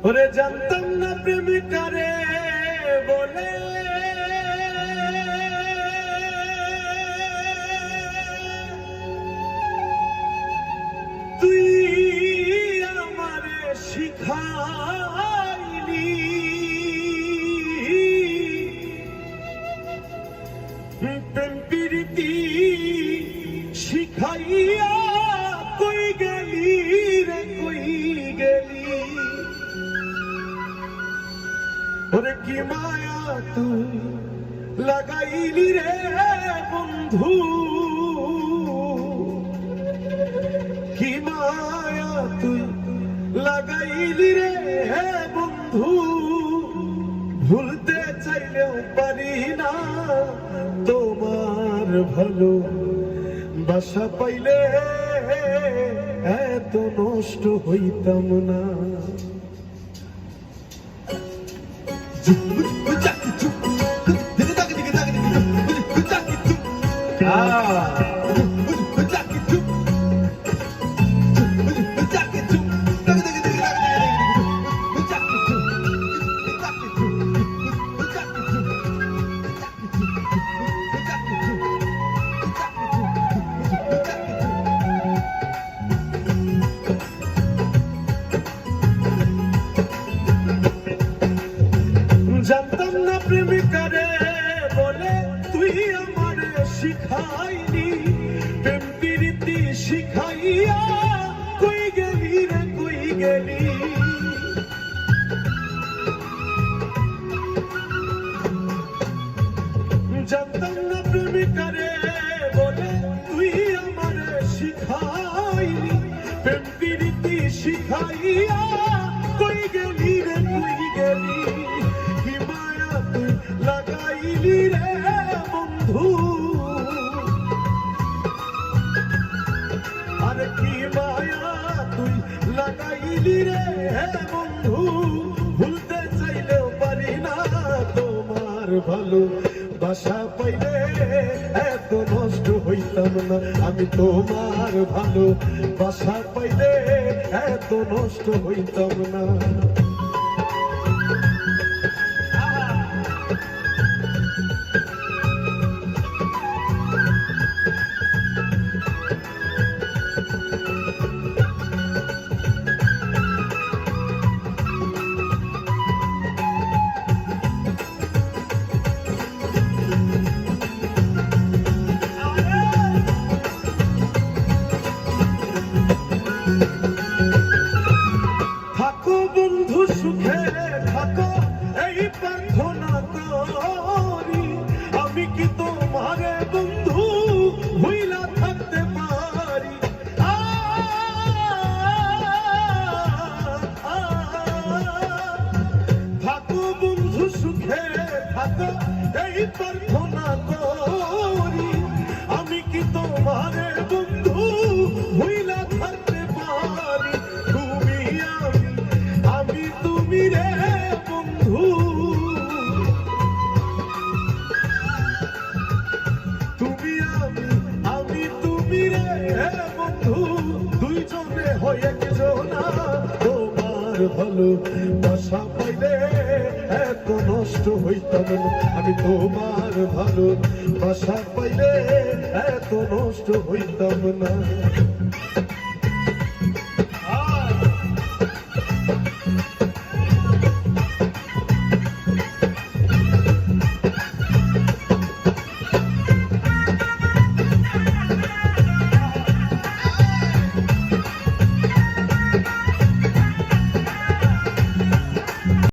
ওরে জানতাম না প্রেমিকারে বলে তুই আমারে শিখাইলি প্রেম প্রীতি শিখাইয়া কই গেলি রে কই গেলি ওরে কি মায়া তুই লাগাইলি রে বন্ধু কি মায়া তুই লাগাইলি রে বন্ধু ভুলতে চাইলেও পারি না তোমার ভালো বাসা পাইলে এত নষ্ট হইতাম না জানতাম না প্রেমিকারে বলে তুই আমারে শিখাইলি প্রেম প্রীতি শিখাইয়া কই গেলি রে কই গেলি জানতাম না প্রেমিকারে বলে তুই আমারে শিখাইলি প্রেম প্রীতি শিখাইয়া কই গেলি রে কই গেলি লাগাইলি রে বন্ধু আরে কি মায়া তুই লাগাইলি রে বন্ধু ভুলতে চাইলেও পারি না তোমার ভালো বাসা পাইলে এত নষ্ট হইতাম না আমি তোমার ভালো বাসা পাইলে এত নষ্ট হইতাম না বন্ধু সুখে থাকো এই প্রার্থনা করি আমি কি তোমারে বন্ধু ভুইলা থাকতে পারি থাকো বন্ধু সুখে থাকো এই প্রার্থনা করি আমি কি তোমারে বন্ধু ভুইলা থাকতে পারি তুমি রে বন্ধু তুমি আমি তুমি রে বন্ধু দুইজনে হয়ে একজনা তোমার ভালো বাসা পাইলে এত নষ্ট হইতাম না আমি তোমার ভালো বাসা পাইলে এত নষ্ট হইতাম না